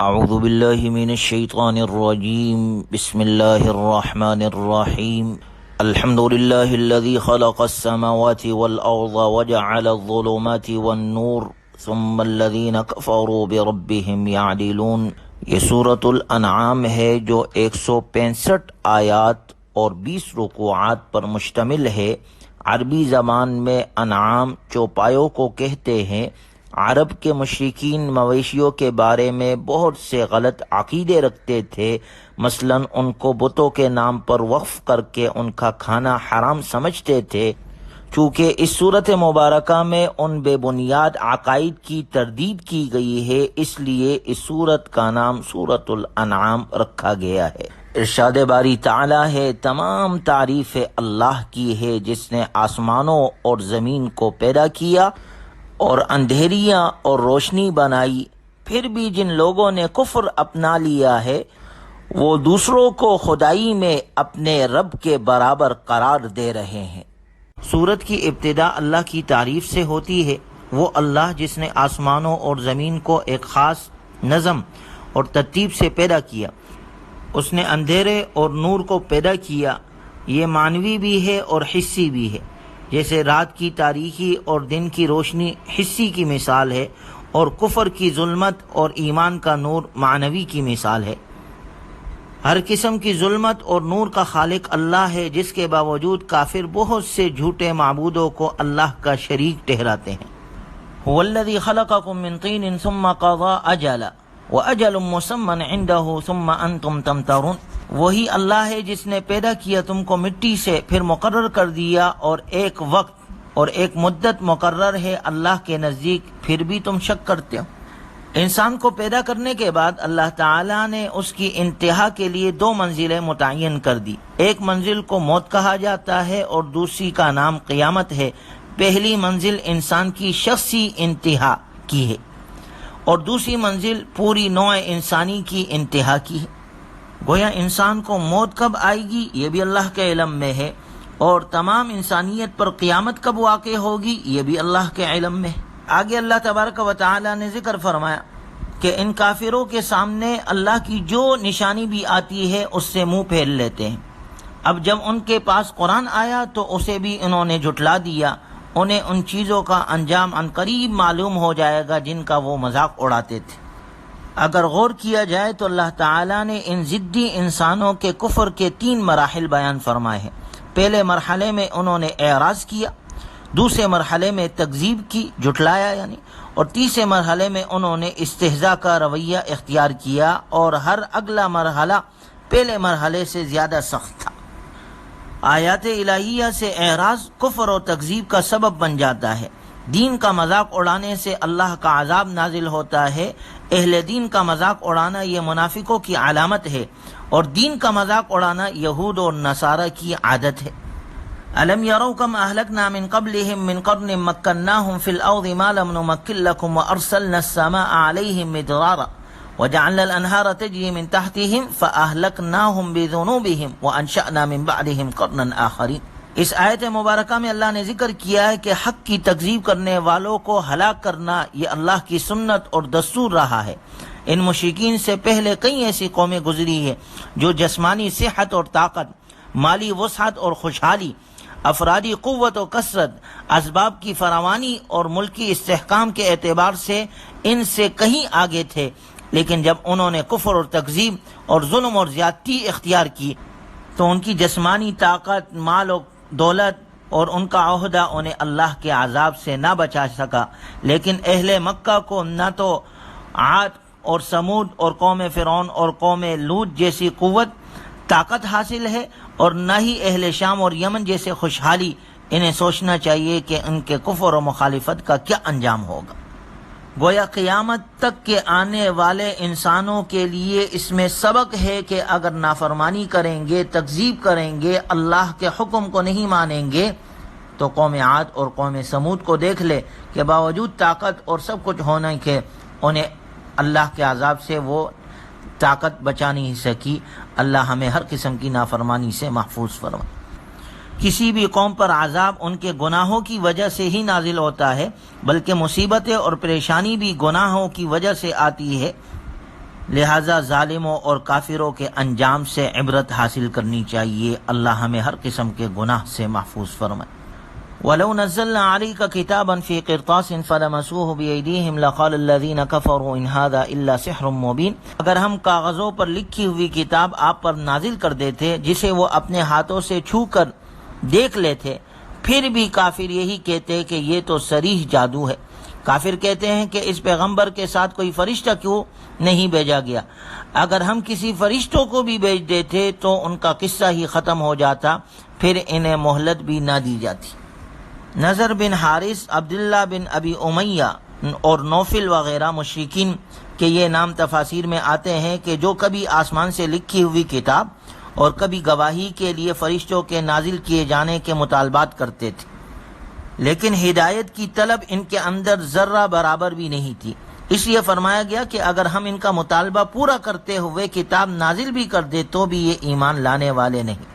اعوذ باللہ من الشیطان الرجیم بسم اللہ الرحمن الرحیم الحمد للہ الذی خلق السماوات والارض وجعل الظلمات والنور ثم الذین کفروا بربهم یعدلون۔ یہ سورۃ الانعام ہے جو 165 آیات اور 20 رکوعات پر مشتمل ہے۔ عربی زبان میں انعام چوپایوں کو کہتے ہیں۔ عرب کے مشرکین مویشیوں کے بارے میں بہت سے غلط عقیدے رکھتے تھے، مثلا ان کو بتوں کے نام پر وقف کر کے ان کا کھانا حرام سمجھتے تھے۔ چونکہ اس صورت مبارکہ میں ان بے بنیاد عقائد کی تردید کی گئی ہے، اس لیے اس صورت کا نام سورۃ الانعام رکھا گیا ہے۔ ارشاد باری تعالی ہے، تمام تعریف اللہ کی ہے جس نے آسمانوں اور زمین کو پیدا کیا اور اندھیریاں اور روشنی بنائی۔ پھر بھی جن لوگوں نے کفر اپنا لیا ہے وہ دوسروں کو خدائی میں اپنے رب کے برابر قرار دے رہے ہیں۔ سورت کی ابتدا اللہ کی تعریف سے ہوتی ہے۔ وہ اللہ جس نے آسمانوں اور زمین کو ایک خاص نظم اور ترتیب سے پیدا کیا۔ اس نے اندھیرے اور نور کو پیدا کیا۔ یہ معنوی بھی ہے اور حسی بھی ہے، جیسے رات کی تاریکی اور دن کی روشنی حسی کی مثال ہے، اور کفر کی ظلمت اور ایمان کا نور معنوی کی مثال ہے۔ ہر قسم کی ظلمت اور نور کا خالق اللہ ہے، جس کے باوجود کافر بہت سے جھوٹے معبودوں کو اللہ کا شریک ٹھہراتے ہیں۔ هو الذی خلقکم من طین ثم قضى اجلا واجل مسمى عنده ثم انتم تمترون۔ وہی اللہ ہے جس نے پیدا کیا تم کو مٹی سے، پھر مقرر کر دیا اور ایک وقت اور ایک مدت مقرر ہے اللہ کے نزدیک، پھر بھی تم شک کرتے ہو۔ انسان کو پیدا کرنے کے بعد اللہ تعالیٰ نے اس کی انتہا کے لیے 2 منزلیں متعین کر دی۔ ایک منزل کو موت کہا جاتا ہے اور دوسری کا نام قیامت ہے۔ پہلی منزل انسان کی شخصی انتہا کی ہے اور دوسری منزل پوری نوع انسانی کی انتہا کی ہے۔ گویا انسان کو موت کب آئے گی یہ بھی اللہ کے علم میں ہے، اور تمام انسانیت پر قیامت کب واقع ہوگی یہ بھی اللہ کے علم میں ہے۔ آگے اللہ تبارک و تعالی نے ذکر فرمایا کہ ان کافروں کے سامنے اللہ کی جو نشانی بھی آتی ہے اس سے منہ پھیر لیتے ہیں۔ اب جب ان کے پاس قرآن آیا تو اسے بھی انہوں نے جھٹلا دیا۔ انہیں ان چیزوں کا انجام عنقریب معلوم ہو جائے گا جن کا وہ مذاق اڑاتے تھے۔ اگر غور کیا جائے تو اللہ تعالیٰ نے ان ضدی انسانوں کے کفر کے 3 مراحل بیان فرمائے ہیں۔ پہلے مرحلے میں انہوں نے اعراض کیا، دوسرے مرحلے میں تکذیب کی، جھٹلایا یعنی، اور تیسرے مرحلے میں انہوں نے استہزاء کا رویہ اختیار کیا، اور ہر اگلا مرحلہ پہلے مرحلے سے زیادہ سخت تھا۔ آیات الہیہ سے اعراض کفر و تکذیب کا سبب بن جاتا ہے۔ دین کا مذاق اڑانے سے اللہ کا عذاب نازل ہوتا ہے۔ اہل دین کا مذاق اڑانا یہ منافقوں کی علامت ہے، اور دین کا مذاق اڑانا یہود اور نصارہ کی عادت ہے۔ الم یروا کم اہلکنا من قبلہم من قرن مکناہم فی الارض ما لم نمکن لکم وارسلنا السماء علیہم مدرارا وجعلنا الانہار تجری من تحتہم فاہلکناہم بذنوبہم وانشأنا من بعدہم قرنا آخرین۔ اس آیت مبارکہ میں اللہ نے ذکر کیا ہے کہ حق کی تکذیب کرنے والوں کو ہلاک کرنا یہ اللہ کی سنت اور دستور رہا ہے۔ ان مشرکین سے پہلے کئی ایسی قومیں گزری ہیں جو جسمانی صحت اور طاقت، مالی وسعت اور خوشحالی، افرادی قوت و کثرت، اسباب کی فراوانی اور ملکی استحکام کے اعتبار سے ان سے کہیں آگے تھے، لیکن جب انہوں نے کفر اور تکذیب اور ظلم اور زیادتی اختیار کی تو ان کی جسمانی طاقت، مال و دولت اور ان کا عہدہ انہیں اللہ کے عذاب سے نہ بچا سکا۔ لیکن اہل مکہ کو نہ تو عاد اور سمود اور قوم فرعون اور قوم لوط جیسی قوت طاقت حاصل ہے، اور نہ ہی اہل شام اور یمن جیسے خوشحالی۔ انہیں سوچنا چاہیے کہ ان کے کفر و مخالفت کا کیا انجام ہوگا۔ گویا قیامت تک کے آنے والے انسانوں کے لیے اس میں سبق ہے کہ اگر نافرمانی کریں گے، تکذیب کریں گے، اللہ کے حکم کو نہیں مانیں گے، تو قوم عاد اور قوم سمود کو دیکھ لے کہ باوجود طاقت اور سب کچھ ہونے کے انہیں اللہ کے عذاب سے وہ طاقت بچا نہیں سکی۔ اللہ ہمیں ہر قسم کی نافرمانی سے محفوظ فرمائے۔ کسی بھی قوم پر عذاب ان کے گناہوں کی وجہ سے ہی نازل ہوتا ہے، بلکہ مصیبتیں اور پریشانی بھی گناہوں کی وجہ سے آتی ہے۔ لہذا ظالموں اور کافروں کے انجام سے عبرت حاصل کرنی چاہیے۔ اللہ ہمیں ہر قسم کے گناہ سے محفوظ فرمائے۔ وَلَوْ نَزَّلْنَا عَلَيْكَ كِتَابًا فِي قِرْطَاسٍ فَلَمَسُوهُ بِأَيْدِيهِمْ لَقَالَ الَّذِينَ كَفَرُوا إِنْ هَذَا إِلَّا سِحْرٌ مُبِينٌ۔ اگر ہم کاغذوں پر لکھی ہوئی کتاب آپ پر نازل کر دیتے جسے وہ اپنے ہاتھوں سے چھو کر دیکھ لیتے، پھر بھی کافر یہی کہتے کہ یہ تو صریح جادو ہے۔ کافر کہتے ہیں کہ اس پیغمبر کے ساتھ کوئی فرشتہ کیوں نہیں بھیجا گیا؟ اگر ہم کسی فرشتوں کو بھی بھیج دیتے تو ان کا قصہ ہی ختم ہو جاتا، پھر انہیں مہلت بھی نہ دی جاتی۔ نضر بن حارث، عبداللہ بن ابی امیہ اور نوفل وغیرہ مشرکین کے یہ نام تفاسیر میں آتے ہیں کہ جو کبھی آسمان سے لکھی ہوئی کتاب اور کبھی گواہی کے لیے فرشتوں کے نازل کیے جانے کے مطالبات کرتے تھے، لیکن ہدایت کی طلب ان کے اندر ذرہ برابر بھی نہیں تھی۔ اس لیے فرمایا گیا کہ اگر ہم ان کا مطالبہ پورا کرتے ہوئے کتاب نازل بھی کر دے تو بھی یہ ایمان لانے والے نہیں۔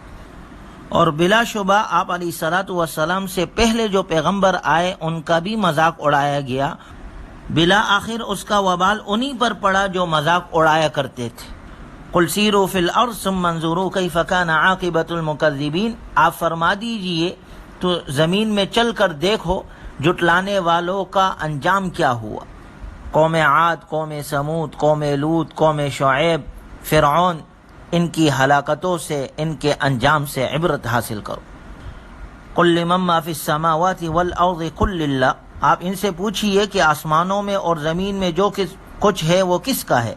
اور بلا شبہ آپ علیہ الصلوۃ والسلام سے پہلے جو پیغمبر آئے ان کا بھی مذاق اڑایا گیا، بالآخر اس کا وبال انہی پر پڑا جو مذاق اڑایا کرتے تھے۔ قل سیروا فی الارض ثم انظروا کیف کان عاقبۃ المکذبین، آپ فرما دیجئے تو زمین میں چل کر دیکھو جھٹلانے والوں کا انجام کیا ہوا۔ قوم عاد، قوم سمود، قوم لوط، قوم شعیب، فرعون، ان کی ہلاکتوں سے، ان کے انجام سے عبرت حاصل کرو۔ قل لمن ما فی السماوات والارض قل للہ، آپ ان سے پوچھئے کہ آسمانوں میں اور زمین میں جو کچھ ہے وہ کس کا ہے؟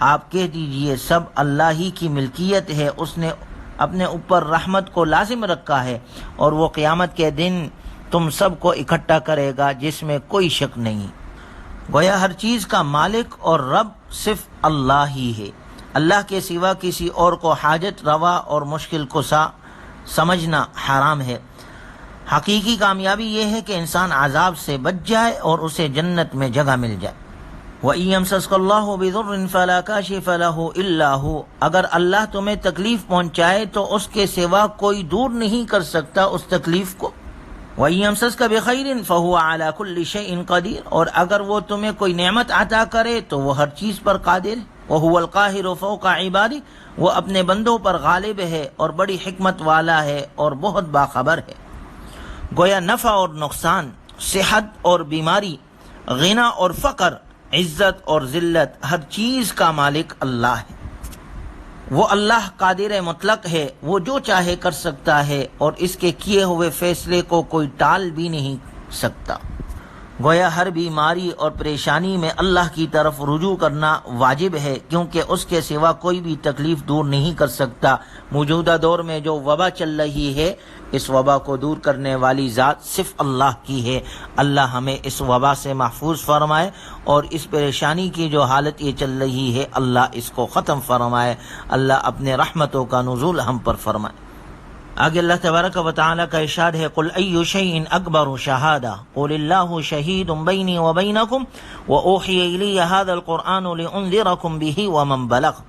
آپ کہہ دیجئے سب اللہ ہی کی ملکیت ہے، اس نے اپنے اوپر رحمت کو لازم رکھا ہے اور وہ قیامت کے دن تم سب کو اکٹھا کرے گا جس میں کوئی شک نہیں۔ گویا ہر چیز کا مالک اور رب صرف اللہ ہی ہے۔ اللہ کے سوا کسی اور کو حاجت روا اور مشکل کشا سمجھنا حرام ہے۔ حقیقی کامیابی یہ ہے کہ انسان عذاب سے بچ جائے اور اسے جنت میں جگہ مل جائے۔ وَإِن يَمْسَسْكَ اللَّهُ بِضُرٍّ فَلَا كَاشِفَ لَهُ إِلَّا هُوَ، اگر اللہ تمہیں تکلیف پہنچائے تو اس کے سوا کوئی دور نہیں کر سکتا اس تکلیف کو۔ وَإِن يَمْسَسْكَ بِخَيْرٍ فَهُوَ عَلَى كُلِّ شَيْءٍ قَدِيرٌ، اور اگر وہ تمہیں کوئی نعمت عطا کرے تو وہ ہر چیز پر قادر ہے۔ وَهُوَ الْقَاهِرُ فَوْقَ عِبَادِهِ، وہ اپنے بندوں پر غالب ہے اور بڑی حکمت والا ہے اور بہت باخبر ہے۔ گویا نفع اور نقصان، صحت اور بیماری، غنا اور فقر، عزت اور ذلت، ہر چیز کا مالک اللہ ہے۔ وہ اللہ قادر مطلق ہے، وہ جو چاہے کر سکتا ہے اور اس کے کیے ہوئے فیصلے کو کوئی ٹال بھی نہیں سکتا۔ گویا ہر بیماری اور پریشانی میں اللہ کی طرف رجوع کرنا واجب ہے، کیونکہ اس کے سوا کوئی بھی تکلیف دور نہیں کر سکتا۔ موجودہ دور میں جو وبا چل رہی ہے، اس وبا کو دور کرنے والی ذات صرف اللہ کی ہے۔ اللہ ہمیں اس وبا سے محفوظ فرمائے اور اس پریشانی کی جو حالت یہ چل رہی ہے، اللہ اس کو ختم فرمائے۔ اللہ اپنے رحمتوں کا نزول ہم پر فرمائے۔ آگے اللہ تبارک و تعالیٰ کا ارشاد ہے، قل ای شیء اکبر شہادہ قل اللہ شہید بینی و بینکم واوحی الی ھذا القرآن لانذرکم بہ ومن بلغ۔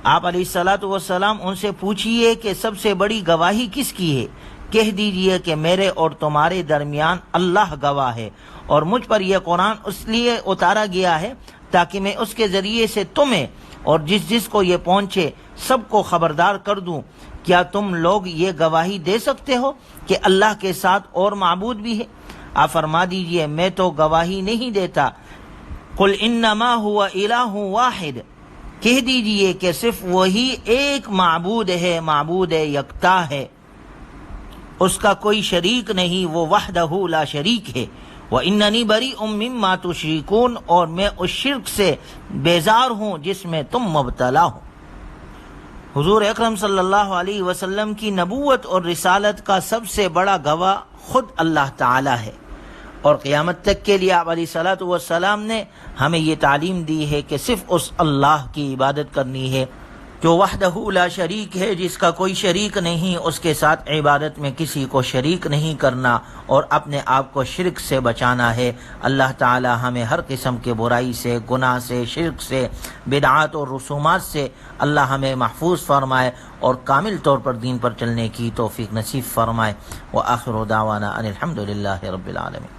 آپ علیہ الصلوۃ والسلام ان سے پوچھئے کہ سب سے بڑی گواہی کس کی ہے؟ کہہ دیجئے کہ میرے اور تمہارے درمیان اللہ گواہ ہے، اور مجھ پر یہ قرآن اس لیے اتارا گیا ہے تاکہ میں اس کے ذریعے سے تمہیں اور جس کو یہ پہنچے سب کو خبردار کر دوں۔ کیا تم لوگ یہ گواہی دے سکتے ہو کہ اللہ کے ساتھ اور معبود بھی ہے؟ آپ فرما دیجئے میں تو گواہی نہیں دیتا۔ قل انما هو الہ واحد، کہہ دیجئے کہ صرف وہی ایک معبود ہے، معبود یکتا ہے، اس کا کوئی شریک نہیں، وہ وحدہ لا شریک ہے۔ واننی بریء مما تشرکون، اور میں اس شرک سے بیزار ہوں جس میں تم مبتلا ہو۔ حضور اکرم صلی اللہ علیہ وسلم کی نبوت اور رسالت کا سب سے بڑا گواہ خود اللہ تعالی ہے، اور قیامت تک کے لیے آپ علیہ الصلوۃ والسلام نے ہمیں یہ تعلیم دی ہے کہ صرف اس اللہ کی عبادت کرنی ہے جو وحدہ لا شریک ہے، جس کا کوئی شریک نہیں، اس کے ساتھ عبادت میں کسی کو شریک نہیں کرنا اور اپنے آپ کو شرک سے بچانا ہے۔ اللہ تعالی ہمیں ہر قسم کے برائی سے، گناہ سے، شرک سے، بدعات اور رسومات سے اللہ ہمیں محفوظ فرمائے اور کامل طور پر دین پر چلنے کی توفیق نصیب فرمائے۔ وآخر دعوانا ان الحمد للہ رب العالمین۔